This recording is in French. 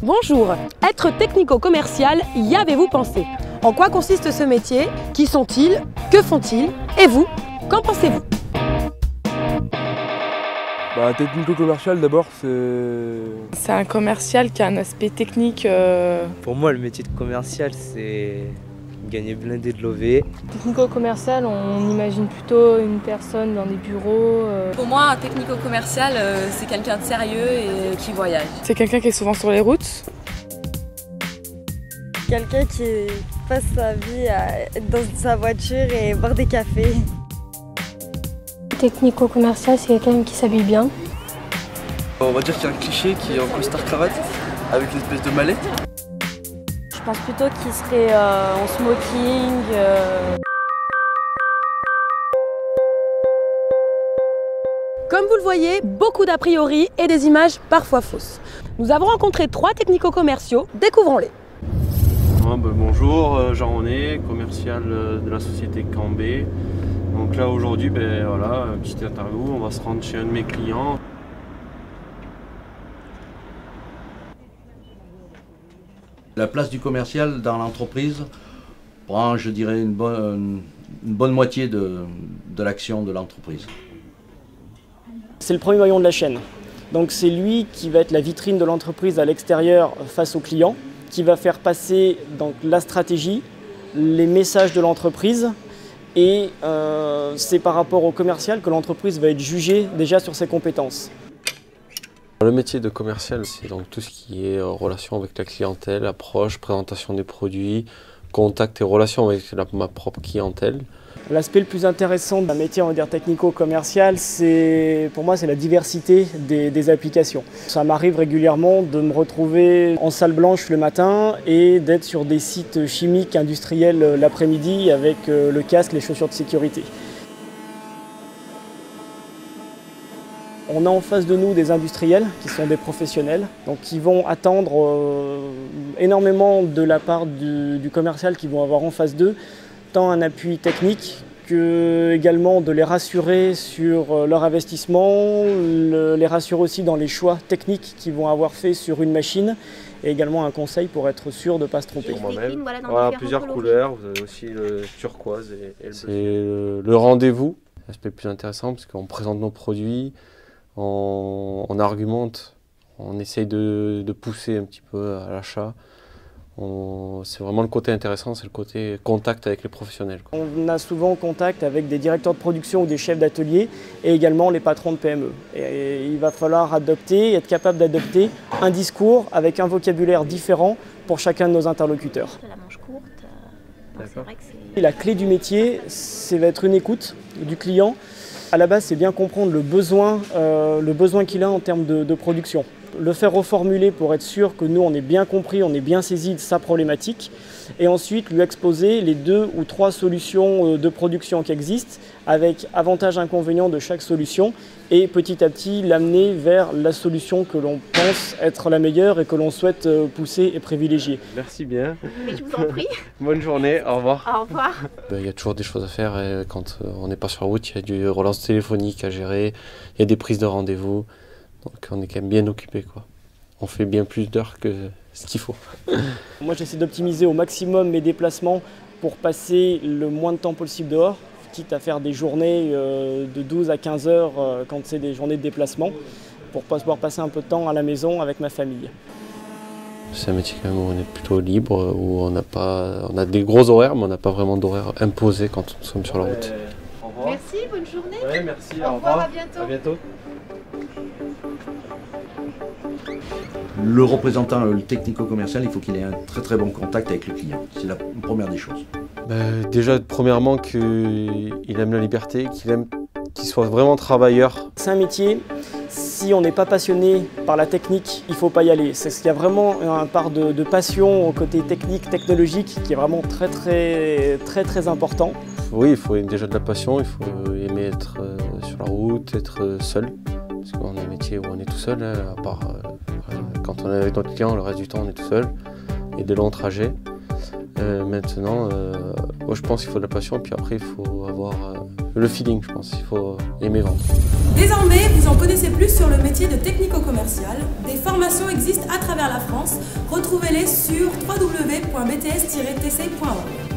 Bonjour, être technico-commercial, y avez-vous pensé? En quoi consiste ce métier? Qui sont-ils? Que font-ils? Et vous, qu'en pensez-vous? Technico-commercial d'abord, c'est un commercial qui a un aspect technique. Pour moi, le métier de commercial, c'est gagner blindé de l'OV. Technico-commercial, on imagine plutôt une personne dans des bureaux. Pour moi, un technico-commercial, c'est quelqu'un de sérieux et qui voyage. C'est quelqu'un qui est souvent sur les routes. Quelqu'un qui passe sa vie à être dans sa voiture et boire des cafés. Technico-commercial, c'est quelqu'un qui s'habille bien. On va dire qu'il y a un cliché qui est en costard-cravate avec une espèce de mallette. Je pense plutôt qu'il serait en smoking. Comme vous le voyez, beaucoup d'a priori et des images parfois fausses. Nous avons rencontré 3 technico-commerciaux, découvrons-les. Bonjour, Jean-René, commercial de la société Cambé. Donc là aujourd'hui, voilà, petite interview, on va se rendre chez un de mes clients. La place du commercial dans l'entreprise prend, je dirais, une bonne moitié de l'action de l'entreprise. C'est le premier maillon de la chaîne. Donc c'est lui qui va être la vitrine de l'entreprise à l'extérieur face aux clients, qui va faire passer donc, la stratégie, les messages de l'entreprise. Et c'est par rapport au commercial que l'entreprise va être jugée déjà sur ses compétences. Le métier de commercial, c'est donc tout ce qui est relation avec la clientèle, approche, présentation des produits, contact et relation avec ma propre clientèle. L'aspect le plus intéressant d'un métier, on va dire technico-commercial, pour moi, c'est la diversité des applications. Ça m'arrive régulièrement de me retrouver en salle blanche le matin et d'être sur des sites chimiques industriels l'après-midi avec le casque, les chaussures de sécurité. On a en face de nous des industriels qui sont des professionnels, donc qui vont attendre énormément de la part du commercial qu'ils vont avoir en face d'eux, tant un appui technique que également de les rassurer sur leur investissement, les rassurer aussi dans les choix techniques qu'ils vont avoir fait sur une machine et également un conseil pour être sûr de ne pas se tromper. Voilà, plusieurs couleurs, vous avez aussi le turquoise et le bleu. C'est le rendez-vous, l'aspect le plus intéressant parce qu'on présente nos produits, on argumente, on essaye de pousser un petit peu à l'achat. C'est vraiment le côté intéressant, c'est le côté contact avec les professionnels. On a souvent contact avec des directeurs de production ou des chefs d'atelier et également les patrons de PME. Et il va falloir être capable d'adopter un discours avec un vocabulaire différent pour chacun de nos interlocuteurs. La manche courte, c'est vrai que c'est... La clé du métier, ça va être une écoute du client. À la base, c'est bien comprendre le besoin qu'il a en termes de production. Le faire reformuler pour être sûr que nous, on est bien compris, on est bien saisi de sa problématique. Et ensuite, lui exposer les 2 ou 3 solutions de production qui existent, avec avantages et inconvénients de chaque solution, et petit à petit l'amener vers la solution que l'on pense être la meilleure et que l'on souhaite pousser et privilégier. Merci bien. Mais je vous en prie. Bonne journée, au revoir. Au revoir. Il y a toujours des choses à faire et quand on n'est pas sur la route, il y a du relance téléphonique à gérer, il y a des prises de rendez-vous. Donc on est quand même bien occupé, quoi. On fait bien plus d'heures que ce qu'il faut. Moi j'essaie d'optimiser au maximum mes déplacements pour passer le moins de temps possible dehors, quitte à faire des journées de 12 à 15 heures quand c'est des journées de déplacement, pour pouvoir passer un peu de temps à la maison avec ma famille. C'est un métier quand même où on est plutôt libre, où on a des gros horaires, mais on n'a pas vraiment d'horaires imposés quand nous sommes sur la route. Au revoir. Merci, bonne journée. Ouais, merci, au revoir, à bientôt. À bientôt. Le représentant, le technico-commercial, il faut qu'il ait un très bon contact avec le client. C'est la première des choses. Déjà, premièrement, qu'il aime la liberté, qu'il soit vraiment travailleur. C'est un métier, si on n'est pas passionné par la technique, il ne faut pas y aller. Il y a vraiment une part de passion au côté technique, technologique, qui est vraiment très important. Oui, il faut déjà de la passion, il faut aimer être sur la route, être seul. Parce qu'on a un métier où on est tout seul, à part quand on est avec notre client, le reste du temps on est tout seul. Et des longs trajets. Maintenant, je pense qu'il faut de la passion, puis après il faut avoir le feeling, je pense. Il faut aimer vendre. Désormais, vous en en connaissez plus sur le métier de technico-commercial, des formations existent à travers la France. Retrouvez-les sur www.bts-tc.org.